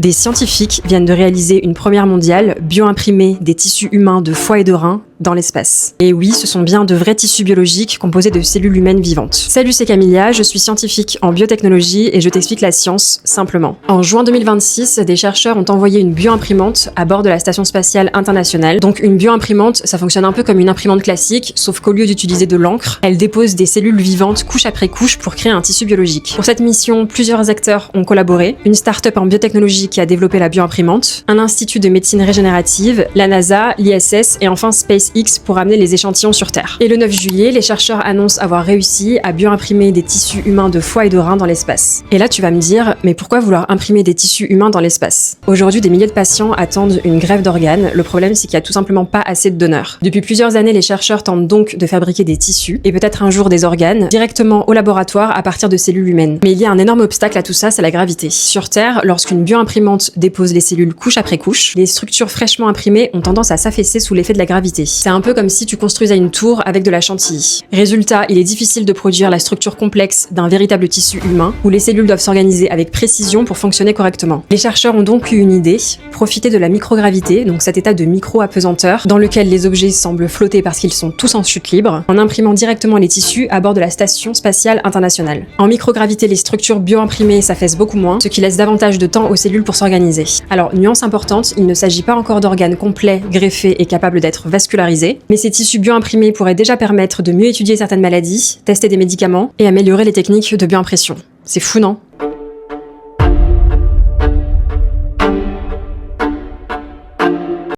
Des scientifiques viennent de réaliser une première mondiale, bioimprimer des tissus humains de foie et de rein dans l'espace. Et oui, ce sont bien de vrais tissus biologiques composés de cellules humaines vivantes. Salut, c'est Camilla, je suis scientifique en biotechnologie et je t'explique la science simplement. En juin 2026, des chercheurs ont envoyé une bioimprimante à bord de la Station Spatiale Internationale. Donc une bioimprimante, ça fonctionne un peu comme une imprimante classique, sauf qu'au lieu d'utiliser de l'encre, elle dépose des cellules vivantes couche après couche pour créer un tissu biologique. Pour cette mission, plusieurs acteurs ont collaboré. Une start-up en biotechnologie qui a développé la bioimprimante, un institut de médecine régénérative, la NASA, l'ISS et enfin SpaceX pour amener les échantillons sur Terre. Et le 9 juillet, les chercheurs annoncent avoir réussi à bioimprimer des tissus humains de foie et de rein dans l'espace. Et là, tu vas me dire, mais pourquoi vouloir imprimer des tissus humains dans l'espace? Aujourd'hui, des milliers de patients attendent une greffe d'organes. Le problème, c'est qu'il y a tout simplement pas assez de donneurs. Depuis plusieurs années, les chercheurs tentent donc de fabriquer des tissus et peut-être un jour des organes directement au laboratoire à partir de cellules humaines. Mais il y a un énorme obstacle à tout ça, c'est la gravité. Sur Terre, lorsqu'une bioimprimante dépose les cellules couche après couche, les structures fraîchement imprimées ont tendance à s'affaisser sous l'effet de la gravité. C'est un peu comme si tu construisais une tour avec de la chantilly. Résultat, il est difficile de produire la structure complexe d'un véritable tissu humain où les cellules doivent s'organiser avec précision pour fonctionner correctement. Les chercheurs ont donc eu une idée, profiter de la microgravité, donc cet état de micro-apesanteur dans lequel les objets semblent flotter parce qu'ils sont tous en chute libre, en imprimant directement les tissus à bord de la Station Spatiale Internationale. En microgravité, les structures bioimprimées s'affaissent beaucoup moins, ce qui laisse davantage de temps aux cellules pour s'organiser. Alors, nuance importante, il ne s'agit pas encore d'organes complets, greffés et capables d'être vascularisés, mais ces tissus bioimprimés pourraient déjà permettre de mieux étudier certaines maladies, tester des médicaments et améliorer les techniques de bioimpression. C'est fou, non ?